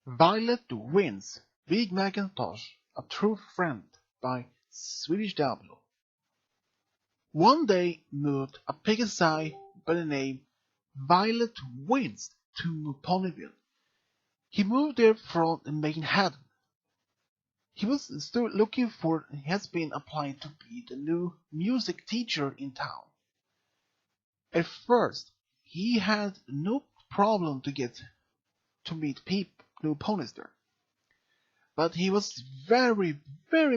Violet wins. Big McIntosh, a true friend by Swedish Dablo. One day moved a piggy by the name Violet wins to Ponyville. He moved there from Manhattan. He was still looking for he has been applying to be the new music teacher in town. At first, he had no problem to get to meet new ponies there. But he was very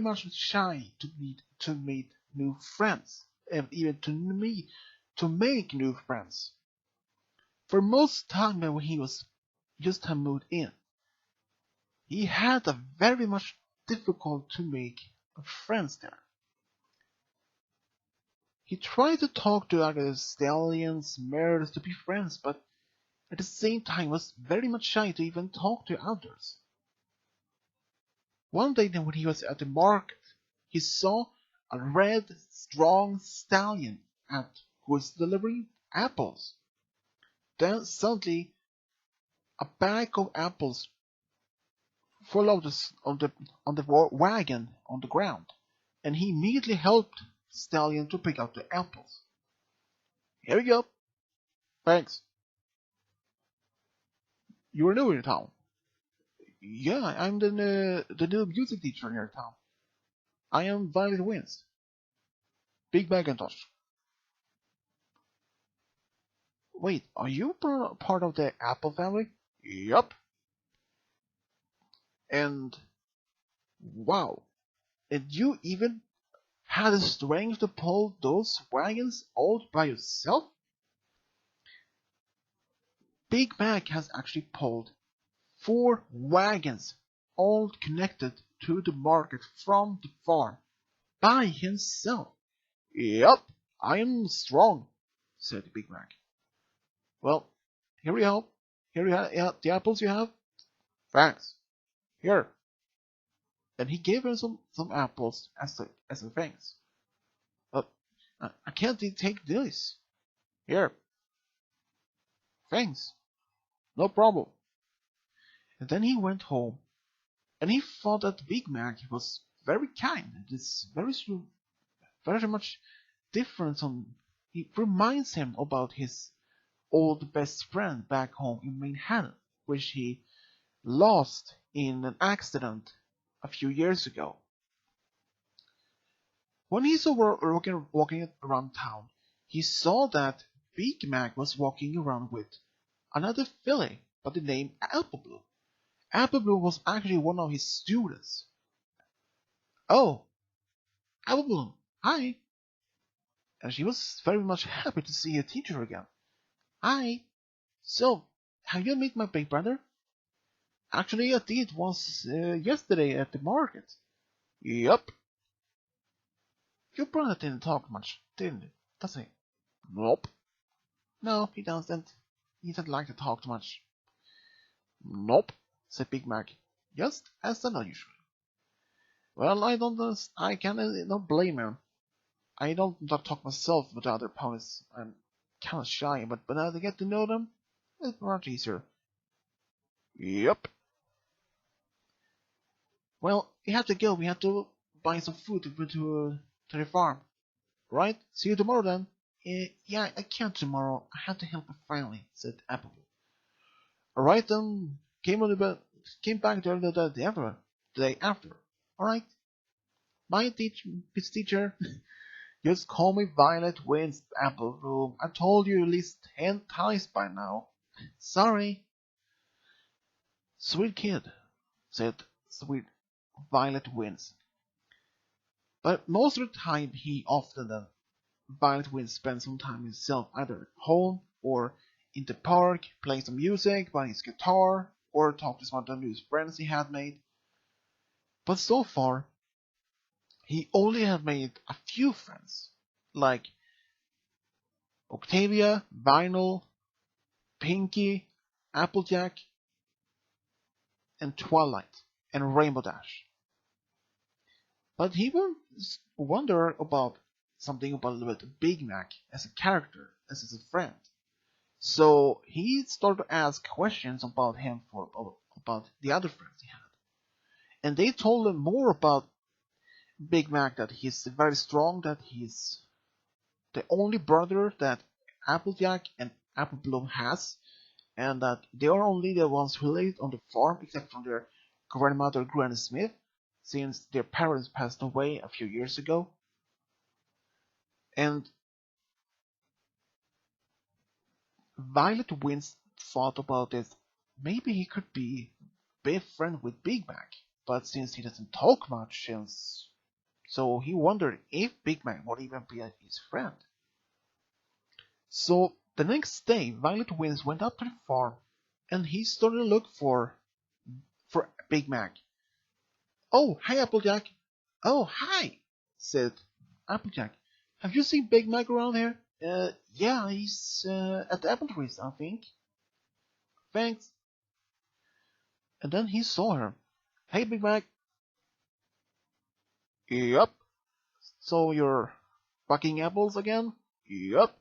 much shy to meet new friends, and even to make new friends. For most time when he was just had moved in, he had a very much difficult to make friends there. He tried to talk to other stallions, mares to be friends, but at the same time was very much shy to even talk to others. One day when he was at the market, he saw a red, strong stallion who was delivering apples. Then suddenly a bag of apples fell out on the wagon on the ground, and he immediately helped the stallion to pick out the apples. Here you go. Thanks. You are new in town. Yeah, I'm the new music teacher in your town. I am Violet Wins. Big McIntosh. Wait, are you part of the Apple family? Yup. And wow, and you even had the strength to pull those wagons all by yourself? Big Mac has actually pulled 4 wagons, all connected to the market from the farm, by himself. Yup, I am strong, said Big Mac. Well, here you have. Here you have the apples you have. Thanks. Here. And he gave her some apples as a thanks. But I can't take this. Here. Thanks. No problem. And then he went home, and he thought that Big Mac was very kind. It's very much different on. He reminds him about his old best friend back home in Manhattan, which he lost in an accident a few years ago. When he saw walking around town, he saw that Big Mac was walking around with another filly by the name Appleblue. Appleblue was actually one of his students. Oh, Appleblue, hi! And she was very much happy to see her teacher again. Hi! So, have you met my big brother? Actually, I did once yesterday at the market. Yup. Your brother didn't talk much, didn't he? Does he? Nope. No, he doesn't. He doesn't like to talk too much. Nope, said Big Mac, just as unusual. Well, I cannot blame him. I don't talk myself with other ponies. I'm kind of shy, but as I get to know them, it's much easier. Yep. Well, we have to go. We have to buy some food to put to the farm. Right? See you tomorrow then. Yeah, I can't tomorrow. I have to help my family, said Applebee. Alright then. Came back the day after. Alright. My teacher. Just call me Violet Wins, Apple. I told you at least 10 times by now. Sorry. Sweet kid, said sweet Violet Wins. But most of the time Violet Wins spends some time himself either at home or in the park playing some music, playing his guitar, or talking to some of the new friends he had made. But so far, he only had made a few friends, like Octavia, Vinyl, Pinky, Applejack, and Twilight, and Rainbow Dash. But he will wonder about something about Big Mac as a character, as a friend. So he started to ask questions about him about the other friends he had. And they told him more about Big Mac, that he's very strong, that he's the only brother that Applejack and Apple Bloom has, and that they are only the ones who lived on the farm except for their grandmother Granny Smith, since their parents passed away a few years ago. And Violet Wins thought about it. Maybe he could be friend with Big Mac, but since he doesn't talk much, so he wondered if Big Mac would even be his friend. So the next day, Violet Wins went up to the farm, and he started to look for Big Mac. "Oh, hi, Applejack." "Oh, hi," said Applejack. "Have you seen Big Mac around here?" Yeah, he's at the apple trees, I think." "Thanks." And then he saw her. "Hey, Big Mac." "Yup." "So you're packing apples again?" "Yup."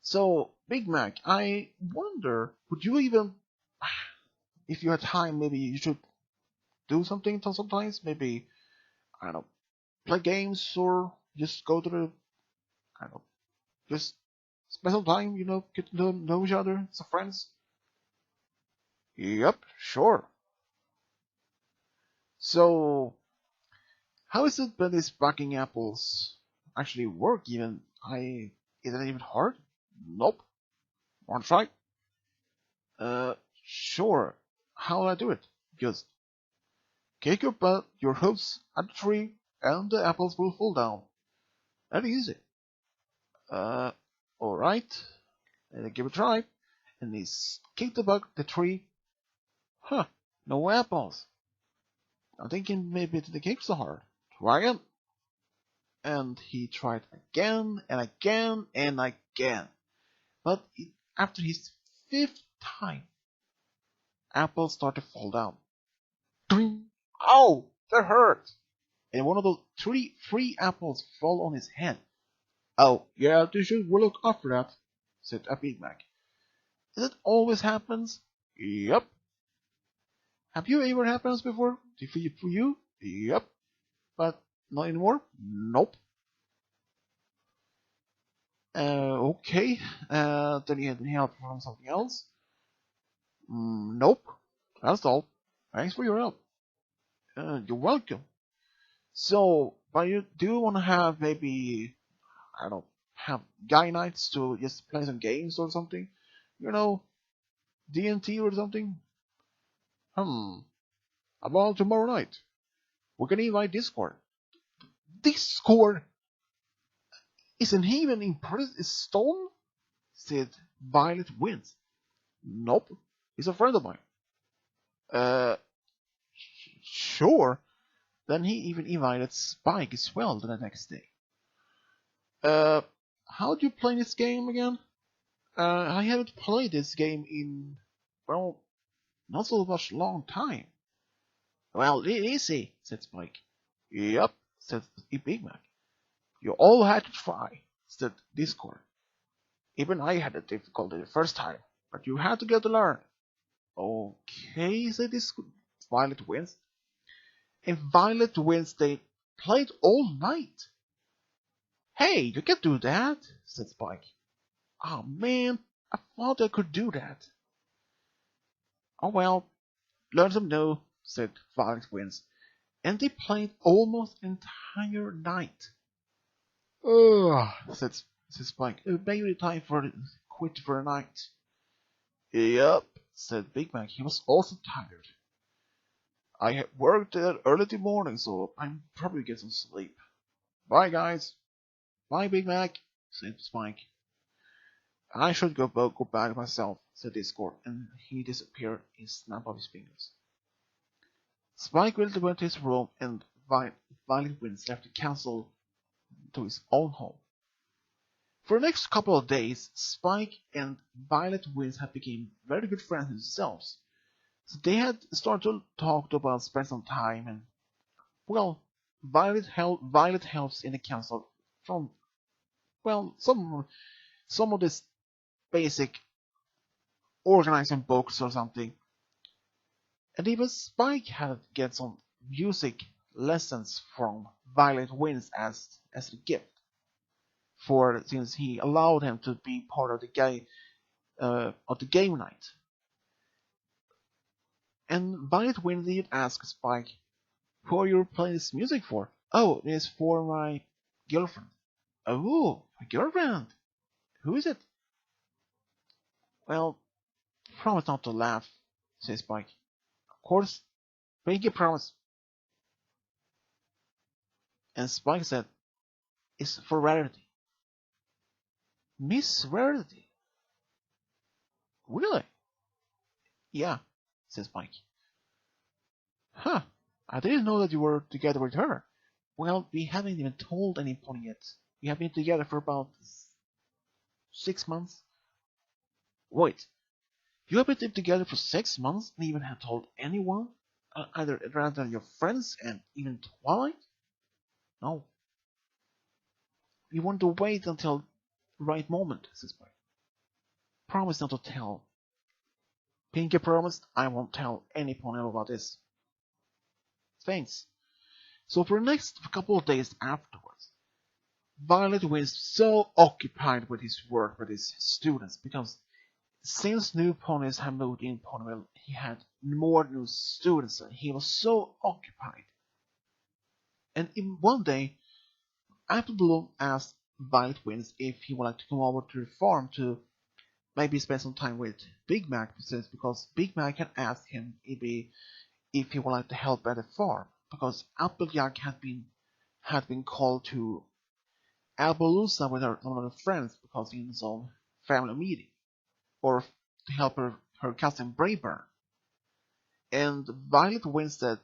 "So, Big Mac, I wonder, would you even, if you had time, maybe you should do something sometimes? Maybe, I don't know, play games or just go to the, I don't know, just spend some time, get to know each other as friends?" "Yup, sure." "So, how is it when these packing apples actually work even? Is it even hard?" "Nope." "Want to try?" Sure. How will I do it?" "Just kick your hooves at the tree, and the apples will fall down. That easy." Uh, alright. Give it a try. And he kicked the tree. Huh, no apples. I'm thinking maybe the cake's so hard. Try it. And he tried again and again and again. But after his fifth time, apples started to fall down. Ding! Ow! That hurt! And one of the three apples fell on his head. "Oh, yeah, we'll look after that," said a Big Mac. "Is it always happens?" "Yup." "Have you ever happens before?" For you?" "Yup." "But not anymore?" "Nope." Okay. Then you need help from something else?" Nope. That's all. Thanks for your help." You're welcome. So, but you do want to have maybe, I don't know, have guy nights to just play some games or something? D&T or something? About tomorrow night. We can invite Discord. "Discord? Isn't he even in stone?" said Violet Wins. "Nope. He's a friend of mine." Uh, sure. Then he even invited Spike as well the next day. How do you play this game again?" I haven't played this game in, well, not so much long time." "Well, easy," said Spike. "Yup," said Big Mac. "You all had to try," said Discord. "Even I had a difficulty the first time, but you had to get to learn." "Okay," said Violet Wins. And Violet Wins, they played all night. "Hey, you can do that," said Spike. "Oh man, I thought I could do that." "Oh well, learn some new," said Violet Wins. And they played almost the entire night. "Ugh," said Spike. "Maybe time for quit for the night." "Yup," said Big Mac. He was also tired. "I had worked early in the morning, so I'm probably get some sleep. Bye, guys." "Bye, Big Mac," said Spike. "I should go back myself," said Discord, and he disappeared in a snap of his fingers. Spike went to his room, and Violet Wins left the castle to his own home. For the next couple of days, Spike and Violet Wins had become very good friends themselves. So they had started to talk about spend some time, and well, Violet helps in the council from, well, some of this basic organizing books or something. And even Spike had to get some music lessons from Violet Winds as a gift for since he allowed him to be part of the game night. And Violet Winds did ask Spike, "Who are you playing this music for?" "Oh, it's for my girlfriend." "Oh, my girlfriend? Who is it?" "Well, promise not to laugh," says Spike. "Of course, make a promise." And Spike said, "It's for Rarity." "Miss Rarity? Really?" "Yeah," says Spike. "Huh, I didn't know that you were together with her." "Well, we haven't even told anyone yet. We have been together for about 6 months." "Wait, you have been together for 6 months and even have told anyone? Either rather than your friends and even Twilight?" "No, we want to wait until the right moment," says Spike. "Promise not to tell." "Pinky promised I won't tell anyone about this." "Thanks." So for the next couple of days afterwards, Violet was so occupied with his work with his students because since new ponies had moved in Ponyville, he had more new students and he was so occupied. And in one day, Apple Bloom asked Violet Wings if he would like to come over to the farm to maybe spend some time with Big Mac because Big Mac had asked him if he would like to help at the farm because Applejack had been called to Appaloosa with one of her friends because in some family meeting or to help her cousin Brayburn. And Violet Wind said,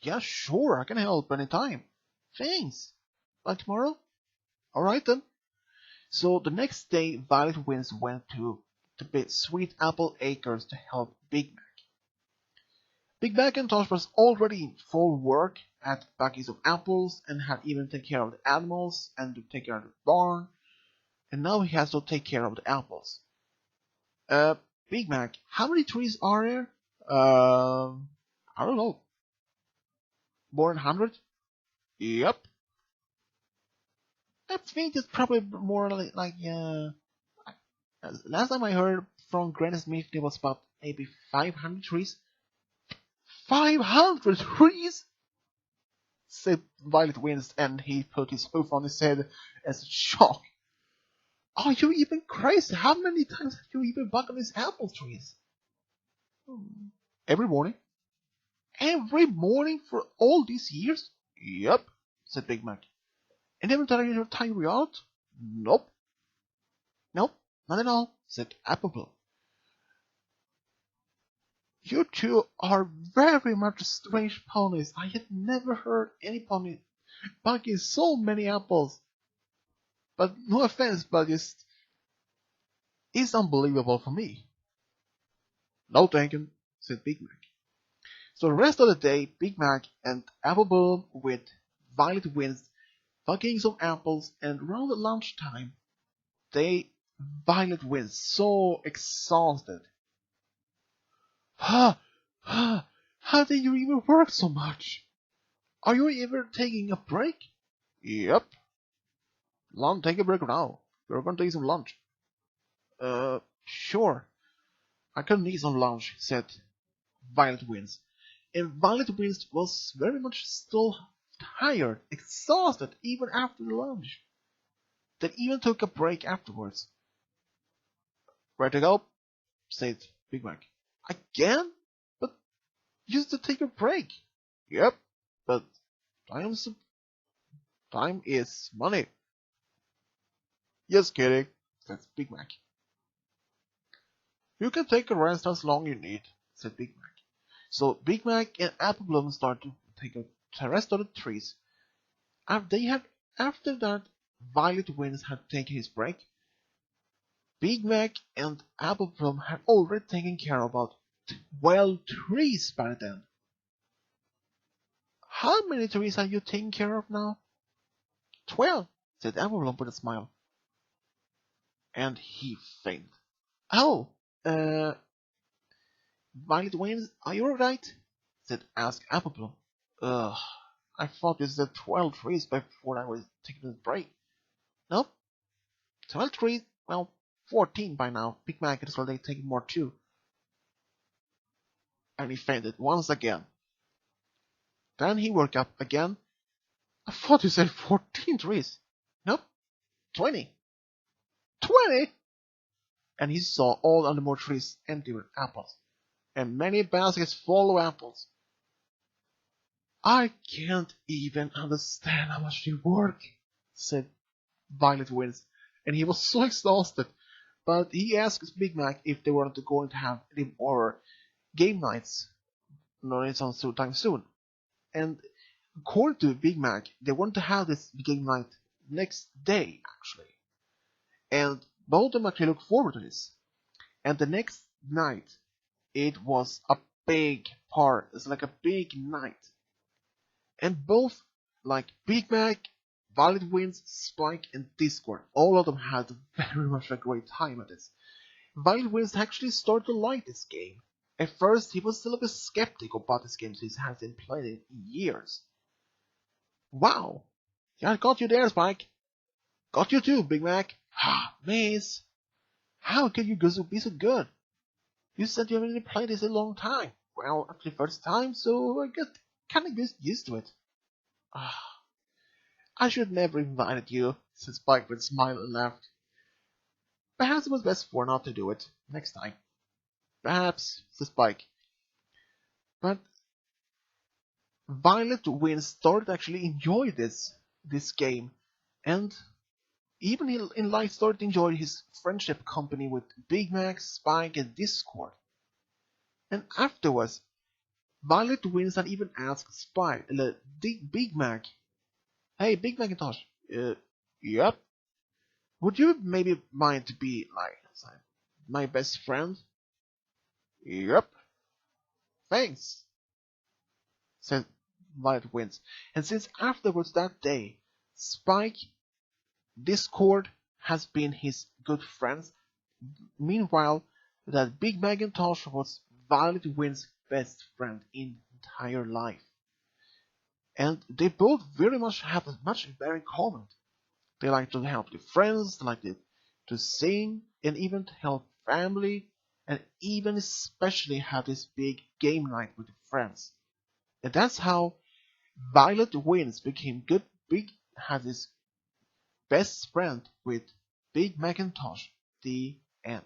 "Yeah, sure, I can help anytime. Thanks. By tomorrow?" "Alright then." So the next day, Violet Winds went to the Sweet Apple Acres to help Big Mac. Big McIntosh was already in full work at buckets of apples and had even taken care of the animals and to take care of the barn, and now he has to take care of the apples. Uh, Big Mac, how many trees are there?" I don't know. More than 100? Yep. I think it's probably more last time I heard from Granny Smith, there was about maybe 500 trees. 500 trees? Said Violet Winds, and he put his hoof on his head as a shock. "Are you even crazy? How many times have you even bugged on these apple trees?" "Every morning." "Every morning for all these years?" "Yep," said Big Mac. "And every time you tire you out?" "Nope." "Nope, not at all," said Applebloom. "You two are very much strange ponies. I have never heard any pony bugging so many apples. But no offense, but it's unbelievable for me." "No thanking," said Big Mac. So the rest of the day, Big Mac and Applebloom with Violet Winds bugging some apples, and around lunchtime, Violet Winds so exhausted. "How did you even work so much? Are you ever taking a break?" "Yep. Take a break now. We're going to eat some lunch." Sure. I can eat some lunch," said Violet Winds. And Violet Winds was very much still tired, exhausted, even after the lunch. They even took a break afterwards. "Ready to go?" said Big Mac. "Again? But you used to take a break." "Yep, but time is money." "Just kidding," said Big Mac. "You can take a rest as long as you need," said Big Mac. So Big Mac and Applebloom started to take a rest of the trees. After that, Violet Winds had taken his break. Big Mac and Applebloom had already taken care of about 12 trees by then. "How many trees are you taking care of now?" 12, said Applebloom with a smile. And he fainted. "Oh, uh, Violet wins, are you alright? Asked Apple Bloom. Ugh, I thought you said 12 trees before I was taking a break. Nope, 12 trees, well, 14 by now. Big Mac is already taking more too. And he fainted once again. Then he woke up again. I thought you said 14 trees. Nope, 20. 20? And he saw all the more trees empty with apples, and many baskets full of apples. I can't even understand how much you work, said Violet Wins, and he was so exhausted. But he asked Big Mac if they weren't going to have any more game nights, no, it's on sometime soon. And according to Big Mac, they want to have this game night next day, actually. And both of them actually look forward to this. And the next night, it was a big part. It's like a big night. And both, like Big Mac, Violet Wins, Spike, and Discord, all of them had very much a great time at this. Violet Wins actually started to like this game. At first, he was still a bit skeptical about this game since he hasn't played it in years. Wow! Yeah, I got you there, Spike. Got you too, Big Mac. Ah, miss. How can you be so good? You said you haven't played this in a long time. Well, actually first time, so I get kinda used to it. Ah, I should never invited you, said Spike with a smile and laughed. Perhaps it was best for not to do it next time. Perhaps, said Spike. But Violet Win started to actually enjoy this game, and even in life started to enjoy his friendship company with Big Mac, Spike, and Discord. And afterwards, Violet Wins and even asked Spike, Big Mac, hey, Big McIntosh, yep, would you maybe mind to be like my best friend? Yep, thanks, said Violet Wins. And since afterwards that day, Spike, Discord has been his good friends. Meanwhile, that Big McIntosh was Violet Wins' best friend in entire life. And they both very much have much very common. They like to help their friends, they like to sing, and even to help family, and even especially have this big game night with friends. And that's how Violet Wins became good. Big has his best friend with Big McIntosh. The end.